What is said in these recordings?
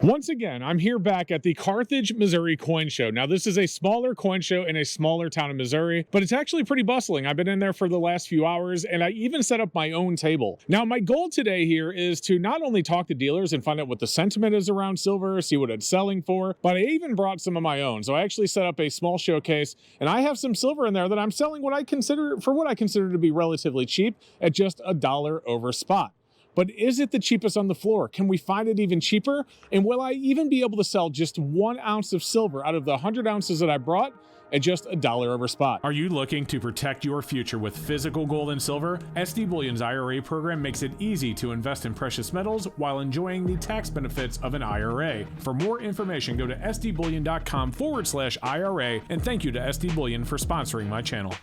Once again, I'm here back at the Carthage, Missouri Coin Show. Now, this is a smaller coin show in a smaller town in Missouri, but it's actually pretty bustling. I've been in there for the last few hours, and I even set up my own table. Now, my goal today here is to not only talk to dealers and find out what the sentiment is around silver, see what it's selling for, but I even brought some of my own. So I actually set up a small showcase, and I have some silver in there that I'm selling what I consider to be relatively cheap at just $1 over spot. But is it the cheapest on the floor? Can we find it even cheaper? And will I even be able to sell just 1 ounce of silver out of the 100 ounces that I brought at just $1 over spot? Are you looking to protect your future with physical gold and silver? SD Bullion's IRA program makes it easy to invest in precious metals while enjoying the tax benefits of an IRA. For more information, go to sdbullion.com/IRA, and thank you to SD Bullion for sponsoring my channel.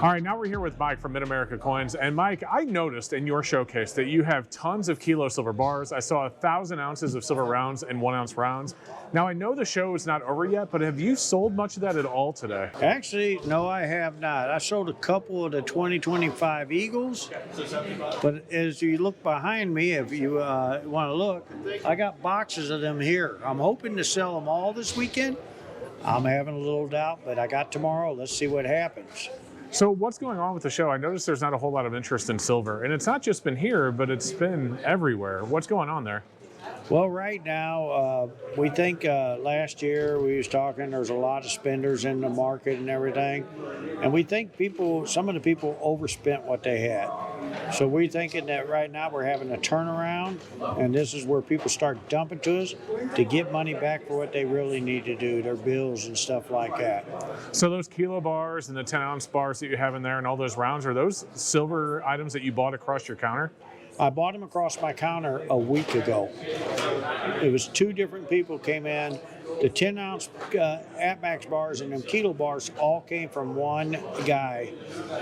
All right, now we're here with Mike from Mid-America Coins. And Mike, I noticed in your showcase that you have tons of kilo silver bars. I saw 1,000 ounces of silver rounds and 1 ounce rounds. Now, I know the show is not over yet, but have you sold much of that at all today? Actually, no, I have not. I sold a couple of the 2025 Eagles, but as you look behind me, if you want to look, I got boxes of them here. I'm hoping to sell them all this weekend. I'm having a little doubt, but I got tomorrow. Let's see what happens. So what's going on with the show? I noticed there's not a whole lot of interest in silver, and it's not just been here, but it's been everywhere. What's going on there? Well, right now, we think last year we was talking, there's a lot of spenders in the market and everything. And we think some of the people overspent what they had. So we're thinking that right now we're having a turnaround, and this is where people start dumping to us to get money back for what they really need to do, their bills and stuff like that. So those kilo bars and the 10 ounce bars that you have in there and all those rounds, are those silver items that you bought across your counter? I bought them across my counter a week ago. It was 2 different people came in. The 10 ounce APMAX bars and them kilo bars all came from one guy.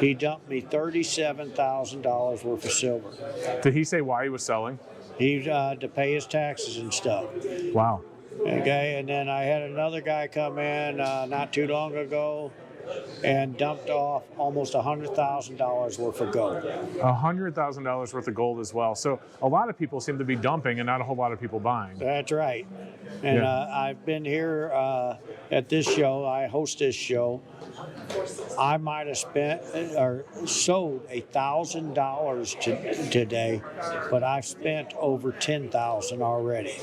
He dumped me $37,000 worth of silver. Did he say why he was selling? He to pay his taxes and stuff. Wow. Okay, and then I had another guy come in not too long ago and dumped off almost $100,000 worth of gold. $100,000 worth of gold as well. So a lot of people seem to be dumping and not a whole lot of people buying. That's right. And I've been here at this show. I host this show. I might have spent or sold $1,000 today, but I've spent over $10,000 already.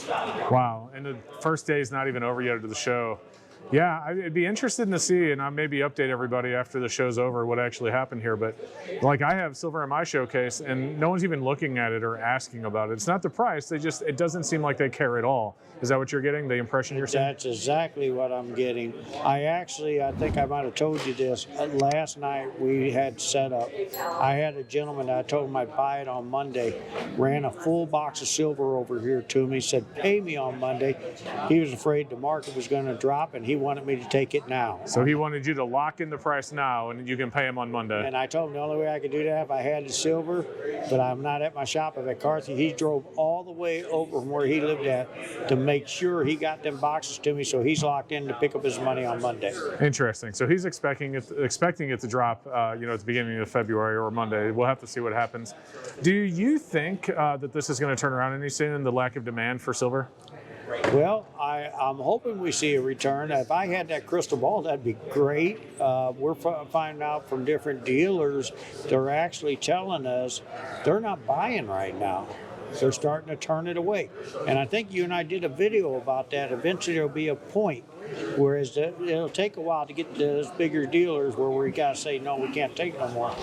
Wow. And the first day is not even over yet of the show. Yeah, I'd be interested to see, and I'll maybe update everybody after the show's over what actually happened here. But like, I have silver in my showcase, and no one's even looking at it or asking about it. It's not the price; it doesn't seem like they care at all. Is that what you're getting? The impression you're seeing? That's exactly what I'm getting. I think I might have told you this. Last night we had set up. I had a gentleman, I told him I'd buy it on Monday, ran a full box of silver over here to me, said, pay me on Monday. He was afraid the market was going to drop, and he wanted me to take it now. So he wanted you to lock in the price now, and you can pay him on Monday. And I told him the only way I could do that if I had the silver, but I'm not at my shop. I'm at Carthage. He drove all the way over from where he lived at to make sure he got them boxes to me, so he's locked in to pick up his money on Monday. Interesting. So he's expecting it to drop, at the beginning of February or Monday. We'll have to see what happens. Do you think that this is going to turn around any soon, the lack of demand for silver? Well, I'm hoping we see a return. If I had that crystal ball, that'd be great. We're finding out from different dealers, they're actually telling us they're not buying right now. They're starting to turn it away. And I think you and I did a video about that. Eventually there'll be a point, whereas it'll take a while to get to those bigger dealers where we got to say, no, we can't take no more.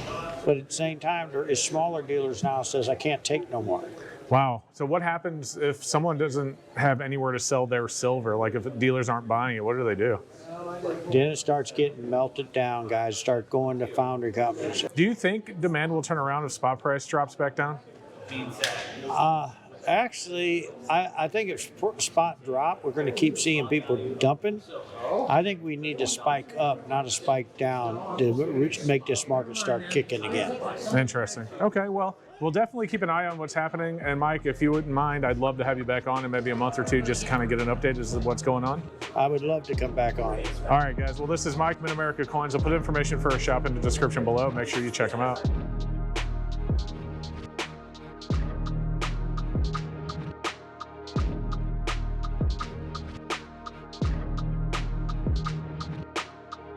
But at the same time, there is smaller dealers now says, I can't take no more. Wow. So what happens if someone doesn't have anywhere to sell their silver? Like if dealers aren't buying it, what do they do? Then it starts getting melted down, guys. Start going to foundry companies. Do you think demand will turn around if spot price drops back down? Actually, I think if spot drop, we're going to keep seeing people dumping. I think we need to spike up, not a spike down, to make this market start kicking again. Interesting. Okay, well, we'll definitely keep an eye on what's happening. And Mike, if you wouldn't mind, I'd love to have you back on in maybe a month or two just to kind of get an update as to what's going on. I would love to come back on. All right, guys. Well, this is Mike, Mid-America Coins. I'll put information for our shop in the description below. Make sure you check them out.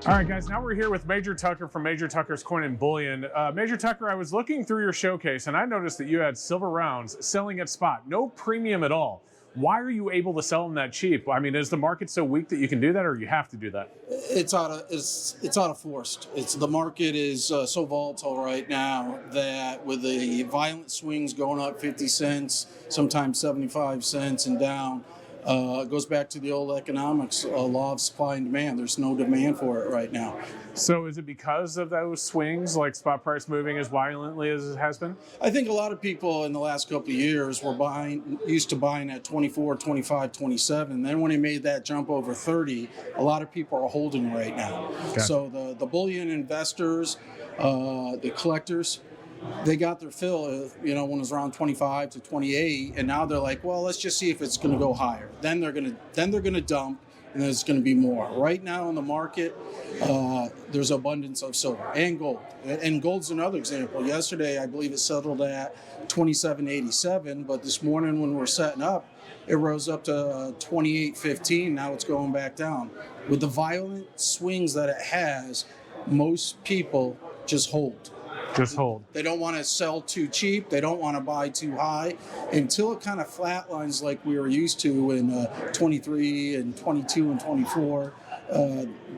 All right, guys, now we're here with Major Tucker from Major Tucker's Coin and Bullion. Major Tucker, I was looking through your showcase and I noticed that you had silver rounds selling at spot, no premium at all. Why are you able to sell them that cheap? I mean, is the market so weak that you can do that, or you have to do that? It's out of forced. The market is so volatile right now that with the violent swings going up 50 cents, sometimes 75 cents and down, it goes back to the old economics, law of supply and demand. There's no demand for it right now. So is it because of those swings, like spot price moving as violently as it has been? I think a lot of people in the last couple of years were used to buying at 24, 25, 27. Then when they made that jump over 30, a lot of people are holding right now. Gotcha. So the bullion investors, the collectors, they got their fill, when it was around 25 to 28, and now they're like, well, let's just see if it's going to go higher. Then they're going to dump, and there's going to be more. Right now in the market, there's abundance of silver and gold. And gold's another example. Yesterday, I believe it settled at 27.87, but this morning when we're setting up, it rose up to 28.15. Now it's going back down. With the violent swings that it has, most people just hold. Just hold. They don't want to sell too cheap. They don't want to buy too high until it kind of flatlines like we were used to in 23 and 22 and 24.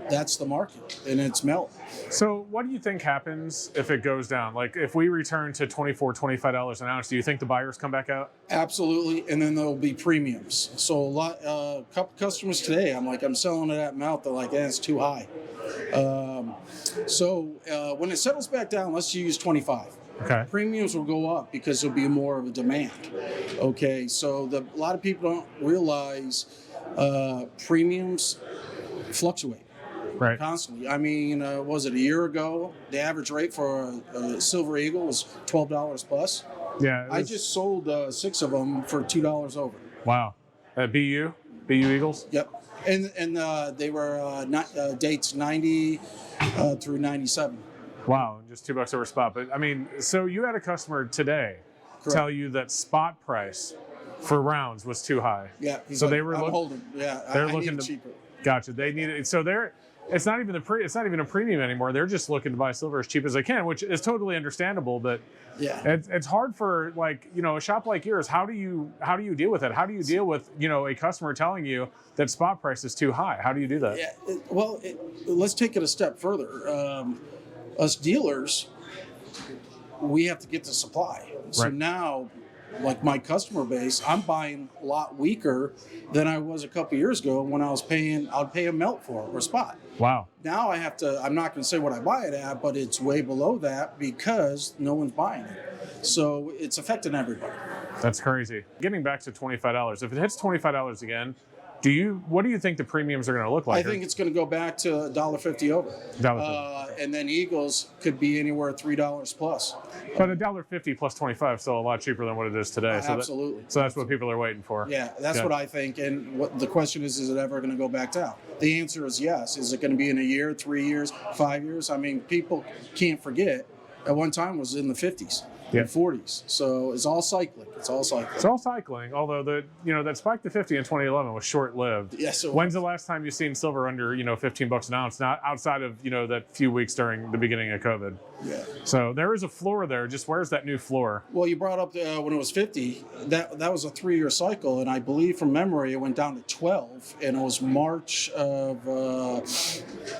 That's the market, and it's melt. So what do you think happens if it goes down? Like if we return to $24, $25 an ounce, do you think the buyers come back out? Absolutely, and then there'll be premiums. So a couple customers today, I'm selling it at melt. They're like, it's too high. When it settles back down, let's use 25. Okay. Premiums will go up because there'll be more of a demand. Okay, so a lot of people don't realize premiums fluctuate constantly. I mean, was it a year ago? The average rate for a Silver Eagle was $12 plus. Yeah. I just sold 6 of them for $2 over. Wow. BU Eagles? Yep. And they were dates 90 through 97. Wow, just $2 over spot. But I mean, so you had a customer today tell you that spot price for rounds was too high. Yeah. So they were holding. Yeah. They're I looking to cheaper. Gotcha. They need it. So it's not even a premium anymore. They're just looking to buy silver as cheap as they can, which is totally understandable. But yeah, it's hard for a shop like yours. How do you deal with it? How do you deal with a customer telling you that spot price is too high? How do you do that? Yeah. Let's take it a step further. Us dealers, we have to get the supply. So now, like my customer base, I'm buying a lot weaker than I was a couple years ago when I'd pay a melt for it or spot. Wow. Now I'm not going to say what I buy it at, but it's way below that because no one's buying it. So it's affecting everybody. That's crazy. Getting back to $25, if it hits $25 again, what do you think the premiums are going to look like? I think it's going to go back to $1.50 over. And then Eagles could be anywhere $3 plus. But $1.50 plus 25 is still a lot cheaper than what it is today. Absolutely. So that's what people are waiting for. Yeah, that's what I think. And what the question is it ever going to go back down? The answer is yes. Is it going to be in a year, 3 years, 5 years? I mean, people can't forget. At one time it was in the 50s. And 40s. So it's all cycling. It's all cycling, although that spike to 50 in 2011 was short-lived. Yes. When's the last time you've seen silver under, $15 an ounce, not outside of, that few weeks during the beginning of COVID? Yeah. So there is a floor there. Just where's that new floor? Well, you brought up when it was 50, that was a 3-year cycle, and I believe from memory it went down to 12, and it was March of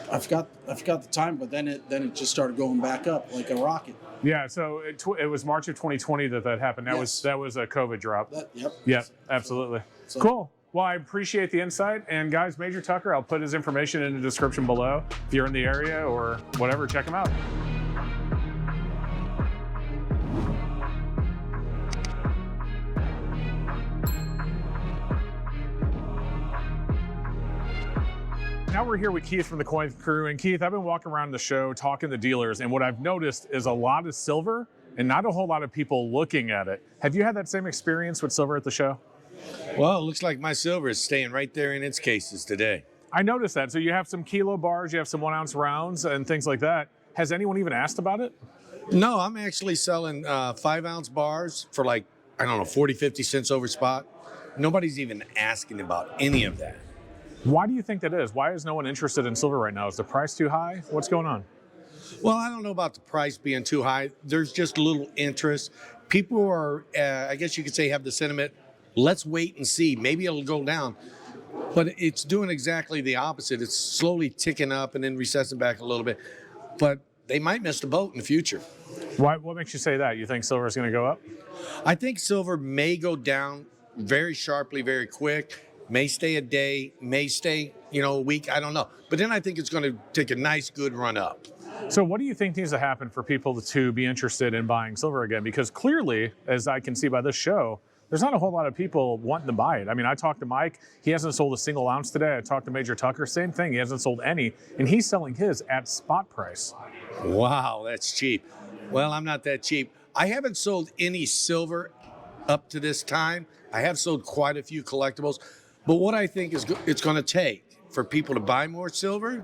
I forgot the time, but then it just started going back up like a rocket. Yeah, so it was March of 2020 that happened. That was a COVID drop. Yep, absolutely. So, cool. Well, I appreciate the insight. And guys, Major Tucker, I'll put his information in the description below. If you're in the area or whatever, check him out. now we're here with Keith from the Coin Crew. And Keith, I've been walking around the show talking to dealers, and what I've noticed is a lot of silver and not a whole lot of people looking at it. Have you had that same experience with silver at the show? Well, it looks like my silver is staying right there in its cases today. I noticed that. So you have some kilo bars, you have some 1 ounce rounds and things like that. Has anyone even asked about it? No, I'm actually selling 5 ounce bars for like, I don't know, 40, 50 cents over spot. Nobody's even asking about any of that. Why do you think that is? Why is no one interested in silver right now? Is the price too high? What's going on? Well, I don't know about the price being too high. There's just little interest. People are, I guess you could say, have the sentiment, let's wait and see. Maybe it'll go down. But it's doing exactly the opposite. It's slowly ticking up and then recessing back a little bit. But they might miss the boat in the future. Why? What makes you say that? You think silver is going to go up? I think silver may go down very sharply, very quick. May stay a day, may stay, a week. I don't know. But then I think it's going to take a nice, good run up. So what do you think needs to happen for people to be interested in buying silver again? Because clearly, as I can see by this show, there's not a whole lot of people wanting to buy it. I mean, I talked to Mike. He hasn't sold a single ounce today. I talked to Major Tucker. Same thing. He hasn't sold any. And he's selling his at spot price. Wow, that's cheap. Well, I'm not that cheap. I haven't sold any silver up to this time. I have sold quite a few collectibles. But what I think is it's going to take for people to buy more silver,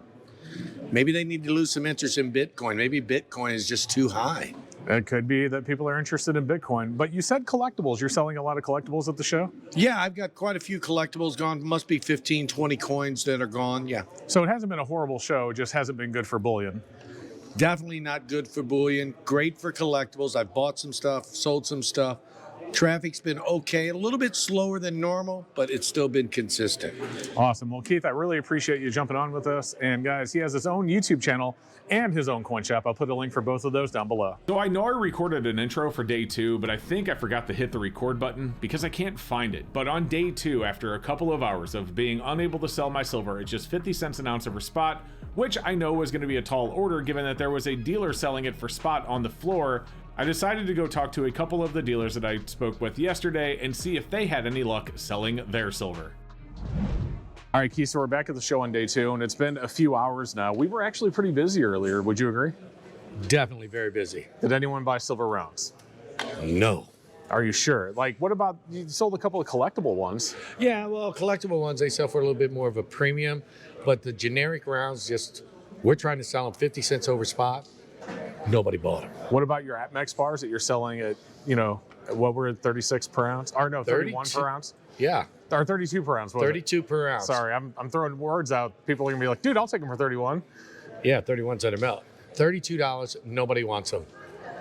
maybe they need to lose some interest in Bitcoin. Maybe Bitcoin is just too high. It could be that people are interested in Bitcoin. But you said collectibles. You're selling a lot of collectibles at the show? Yeah, I've got quite a few collectibles gone. Must be 15, 20 coins that are gone, yeah. So it hasn't been a horrible show. It just hasn't been good for bullion. Definitely not good for bullion. Great for collectibles. I've bought some stuff, sold some stuff. Traffic's been okay, a little bit slower than normal, but it's still been consistent. Awesome. Well, Keith, I really appreciate you jumping on with us. And guys, he has his own YouTube channel and his own coin shop. I'll put a link for both of those down below. So I know I recorded an intro for day 2, but I think I forgot to hit the record button because I can't find it. But on day 2, after a couple of hours of being unable to sell my silver at just 50 cents an ounce over spot, which I know was going to be a tall order given that there was a dealer selling it for spot on the floor, I decided to go talk to a couple of the dealers that I spoke with yesterday and see if they had any luck selling their silver. All right, Keith, so we're back at the show on day 2, and it's been a few hours now. We were actually pretty busy earlier. Would you agree? Definitely very busy. Did anyone buy silver rounds? No. Are you sure? Like, what about, you sold a couple of collectible ones? Yeah, well, collectible ones, they sell for a little bit more of a premium, but the generic rounds, we're trying to sell them 50 cents over spot. Nobody bought them. What about your APMEX bars that you're selling at, what were it, 36 per ounce? Or no, 31 per ounce? Yeah. Or 32 per ounce. 32 per ounce. Sorry, I'm throwing words out. People are going to be like, dude, I'll take them for 31. Yeah, 31 cent a melt. $32, nobody wants them.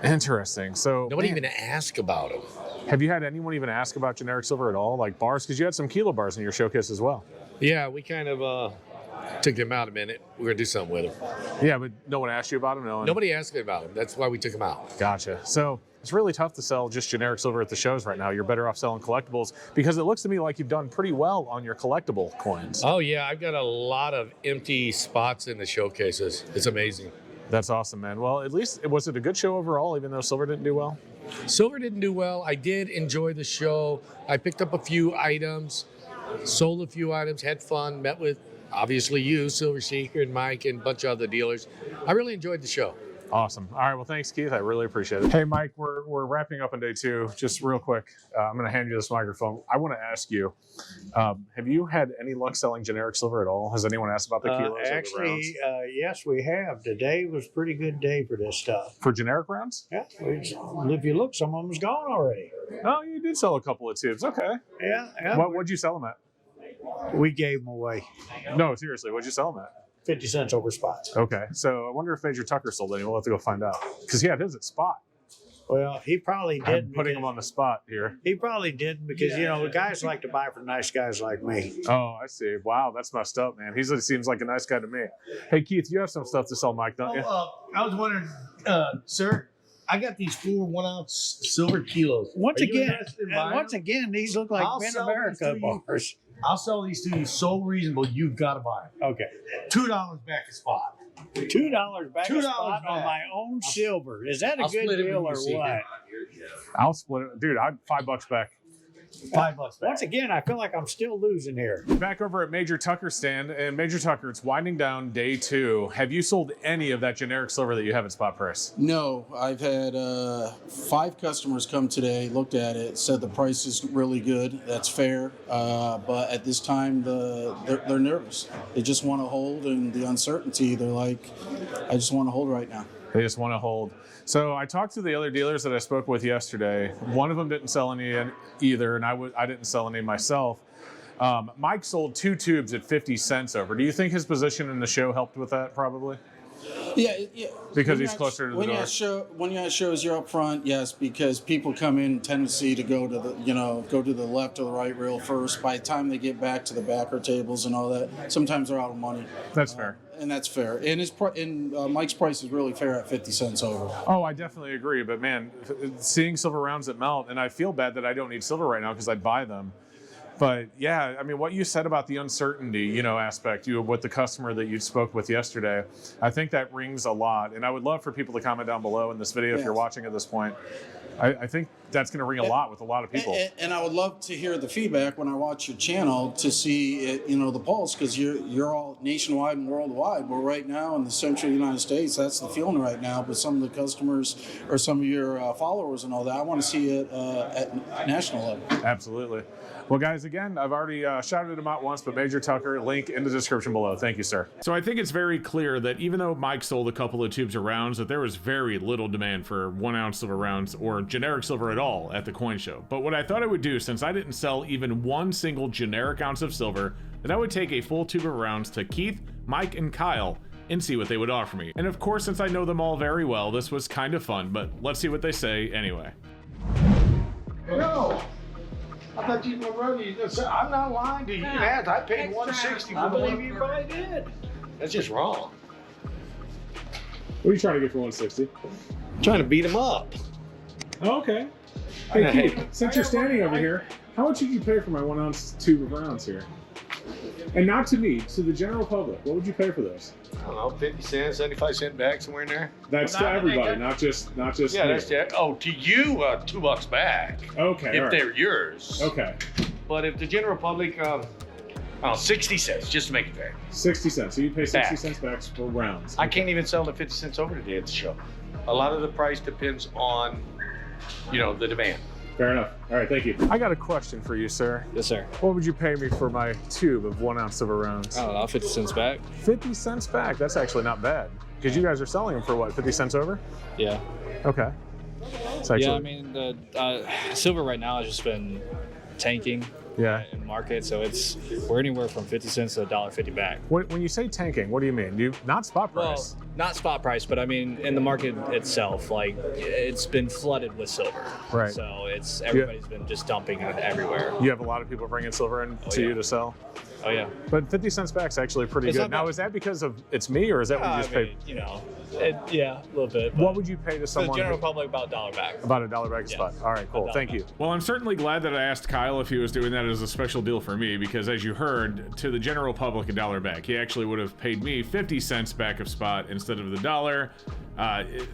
Interesting. So nobody even asked about them. Have you had anyone even ask about generic silver at all? Like bars? Because you had some kilo bars in your showcase as well. Yeah, we kind of took them out a minute. We're going to do something with them. Yeah, but no one asked you about them? Nobody asked me about them. That's why we took them out. Gotcha. So it's really tough to sell just generic silver at the shows right now. You're better off selling collectibles because it looks to me like you've done pretty well on your collectible coins. Oh, yeah. I've got a lot of empty spots in the showcases. It's amazing. That's awesome, man. Well, at least, was it a good show overall, even though silver didn't do well? Silver didn't do well. I did enjoy the show. I picked up a few items, sold a few items, had fun, met with, obviously, you, Silver Seeker, and Mike, and a bunch of other dealers. I really enjoyed the show. Awesome. All right. Well, thanks, Keith. I really appreciate it. Hey, Mike, we're wrapping up on day 2. Just real quick, I'm going to hand you this microphone. I want to ask you, have you had any luck selling generic silver at all? Has anyone asked about the kilos or the rounds? Yes, we have. Today was a pretty good day for this stuff. For generic rounds? Yeah. If you look, some of them's gone already. Oh, you did sell a couple of tubes. Okay. Yeah. What'd you sell them at? We gave them away. No, seriously. What'd you sell them at? 50 cents over spot. Okay. So I wonder if Major Tucker sold any. We'll have to go find out. Because he had his at spot. Well, he probably didn't. I'm putting him on the spot here. He probably didn't because, the guys like to buy from nice guys like me. Oh, I see. Wow, that's messed up, man. He seems like a nice guy to me. Hey, Keith, you have some stuff to sell Mike, don't you? I was wondering, sir, I got these 4 1-ounce silver kilos. Once again, these look like Ben America bars. I'll sell these to you so reasonable, you've got to buy them. Okay. $2 back a spot. $2 back $2 a spot back. on my own silver. Is that a I'll good split it deal when or you see what? it. I'll split it. Dude, I'd $5 back. $5 back. Once again, I feel like I'm still losing here. Back over at Major Tucker's stand, and Major Tucker, it's winding down day 2. Have you sold any of that generic silver that you have at spot price? No, I've had 5 customers come today, looked at it, said the price is really good. That's fair, but at this time, they're nervous. They just want to hold, and the uncertainty. They're like, I just want to hold right now. They just want to hold. So I talked to the other dealers that I spoke with yesterday. One of them didn't sell any either, and I didn't sell any myself. Mike sold 2 tubes at 50 cents over. Do you think his position in the show helped with that? Probably. Yeah. Because he's closer to the door. When you're at shows, you're up front, yes, because people come in tendency to go to the left or the right rail first. By the time they get back to the backer tables and all that, sometimes they're out of money. That's fair. And that's fair. And Mike's price is really fair at 50 cents over. Oh, I definitely agree. But man, seeing silver rounds that melt, and I feel bad that I don't need silver right now because I buy them. But yeah, I mean, what you said about the uncertainty, aspect, with the customer that you spoke with yesterday, I think that rings a lot. And I would love for people to comment down below in this video if you're watching at this point. I think that's going to ring a lot with a lot of people. And I would love to hear the feedback when I watch your channel to see it, the pulse, because you're all nationwide and worldwide. But right now in the central United States, that's the feeling right now. But some of the customers or some of your followers and all that, I want to see it at national level. Absolutely. Well, guys, again, I've already shouted him out once, but Major Tucker, link in the description below. Thank you, sir. So I think it's very clear that even though Mike sold a couple of tubes of rounds, that there was very little demand for 1 ounce silver rounds or generic silver at all at the coin show. But what I thought I would do, since I didn't sell even 1 single generic ounce of silver, that I would take a full tube of rounds to Keith, Mike, and Kyle and see what they would offer me. And of course, since I know them all very well, this was kind of fun, but let's see what they say anyway. No. I thought you were ready. I'm not lying to you. You can ask. I paid $160 for I the believe one. you probably did. That's just wrong. What are you trying to get for 160? Trying to beat him up. Oh, okay. Hey, Keith, since you're standing over here, how much did you pay for my 1 ounce tube of rounds here? And not to me, to the general public. What would you pay for those? I don't know, 50 cents, 75-cent bag, somewhere in there. That's to everybody, not just Yeah, me. that's it. Oh, to you, $2 back. Okay, If they're yours. Okay. But if the general public, 60 cents, just to make it fair. 60 cents. So you pay 60 Back. cents back for rounds. I can't even sell the 50 cents over today at the show. A lot of the price depends on, the demand. Fair enough. All right, thank you. I got a question for you, sir. Yes, sir. What would you pay me for my tube of 1 ounce silver rounds? I don't know, 50 cents back. 50 cents back? That's actually not bad. Because you guys are selling them for what, 50 cents over? Yeah. Okay. It's actually, Yeah, I mean, the silver right now has just been tanking yeah. in the market, so we're anywhere from 50 cents to $1.50 back. When you say tanking, what do you mean? Not spot price. Well, not spot price, but I mean in the market itself, like it's been flooded with silver. Right. So everybody's been just dumping it everywhere. You have a lot of people bringing silver in to you to sell. Oh yeah. But 50 cents back is actually pretty It's good. not Now, bad. is that because of it's me, or is that what you just paid? Yeah, a little bit. What would you pay to For the someone? general public, about $1 back. About $1 back a spot. All right, cool. $1 Thank you. Well, I'm certainly glad that I asked Kyle if he was doing that as a special deal for me, because as you heard, to the general public, $1 back. He actually would have paid me 50 cents back of spot instead of the $1.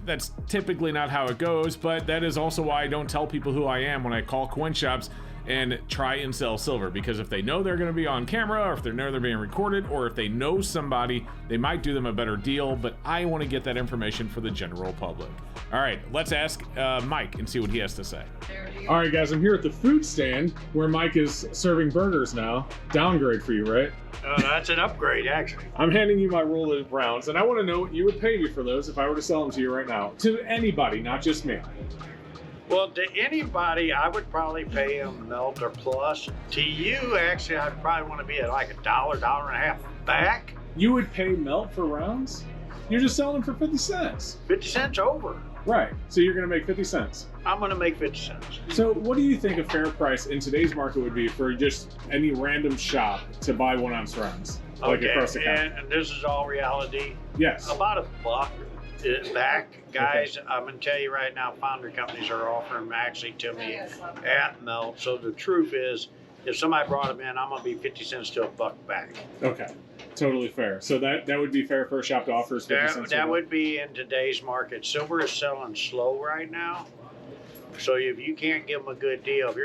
That's typically not how it goes, but that is also why I don't tell people who I am when I call coin shops and try and sell silver, because if they know they're going to be on camera, or if they know they're being recorded, or if they know somebody, they might do them a better deal, but I want to get that information for the general public. All right, let's ask Mike and see what he has to say. All right, guys, I'm here at the food stand where Mike is serving burgers now. Downgrade for you, right? That's an upgrade, actually. I'm handing you my roll of rounds, and I want to know what you would pay me for those if I were to sell them to you right now. To anybody, not just me. Well, to anybody, I would probably pay them melt or plus. To you, actually, I'd probably want to be at like $1, $1.50 back. You would pay melt for rounds? You're just selling them for 50 cents. 50 cents over. Right, so you're going to make 50 cents. I'm going to make 50 cents. So what do you think a fair price in today's market would be for just any random shop to buy 1 ounce rounds? Like across the counter? And this is all reality. Yes. About $1 back, guys. Okay. I'm going to tell you right now, foundry companies are offering them actually to me at melt. So the truth is, if somebody brought them in, I'm going to be 50 cents to $1 back. Okay. Totally fair. So that would be fair for a shop to offer us 50 cents. That would be in today's market. Silver is selling slow right now. So if you can't give them a good deal, if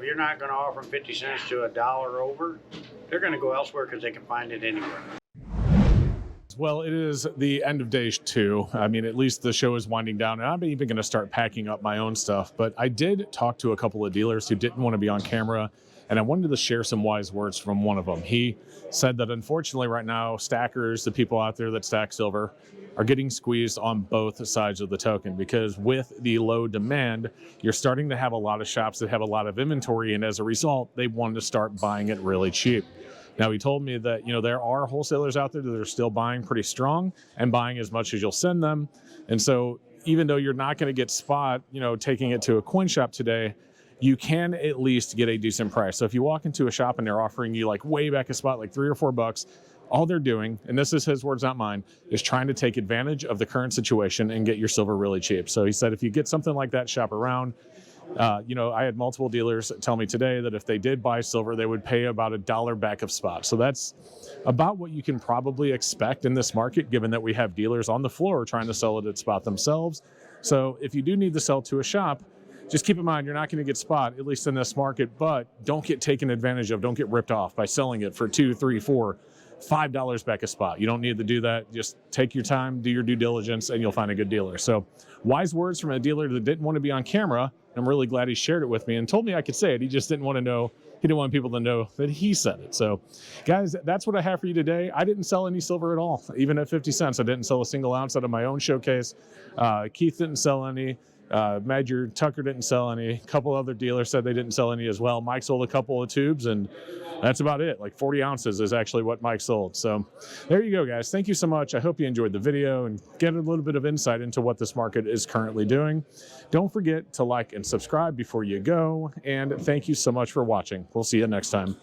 you're not going to offer them 50 cents to $1 over, they're going to go elsewhere because they can find it anywhere. Well, it is the end of day 2. I mean, at least the show is winding down, and I'm even going to start packing up my own stuff. But I did talk to a couple of dealers who didn't want to be on camera, and I wanted to share some wise words from one of them. He said that unfortunately right now, stackers, the people out there that stack silver, are getting squeezed on both sides of the token, because with the low demand, you're starting to have a lot of shops that have a lot of inventory, and as a result, they want to start buying it really cheap. Now, he told me that, there are wholesalers out there that are still buying pretty strong and buying as much as you'll send them. And so even though you're not going to get spot, taking it to a coin shop today, you can at least get a decent price. So if you walk into a shop and they're offering you like way back a spot, like $3 or $4, all they're doing, and this is his words, not mine, is trying to take advantage of the current situation and get your silver really cheap. So he said, if you get something like that, shop around. I had multiple dealers tell me today that if they did buy silver, they would pay about $1 back of spot. So that's about what you can probably expect in this market, given that we have dealers on the floor trying to sell it at spot themselves. So if you do need to sell to a shop, just keep in mind, you're not going to get spot, at least in this market, but don't get taken advantage of. Don't get ripped off by selling it for $2, $3, $4, $5 back a spot. You don't need to do that. Just take your time, do your due diligence, and you'll find a good dealer. So wise words from a dealer that didn't want to be on camera. I'm really glad he shared it with me and told me I could say it. He just didn't want to know. He didn't want people to know that he said it. So guys, that's what I have for you today. I didn't sell any silver at all. Even at 50 cents, I didn't sell a single ounce out of my own showcase. Keith didn't sell any. Madger Tucker didn't sell any. A couple other dealers said they didn't sell any as well. Mike sold a couple of tubes, and that's about it. Like 40 ounces is actually what Mike sold. So there you go, guys. Thank you so much. I hope you enjoyed the video and get a little bit of insight into what this market is currently doing. Don't forget to like and subscribe before you go. And thank you so much for watching. We'll see you next time.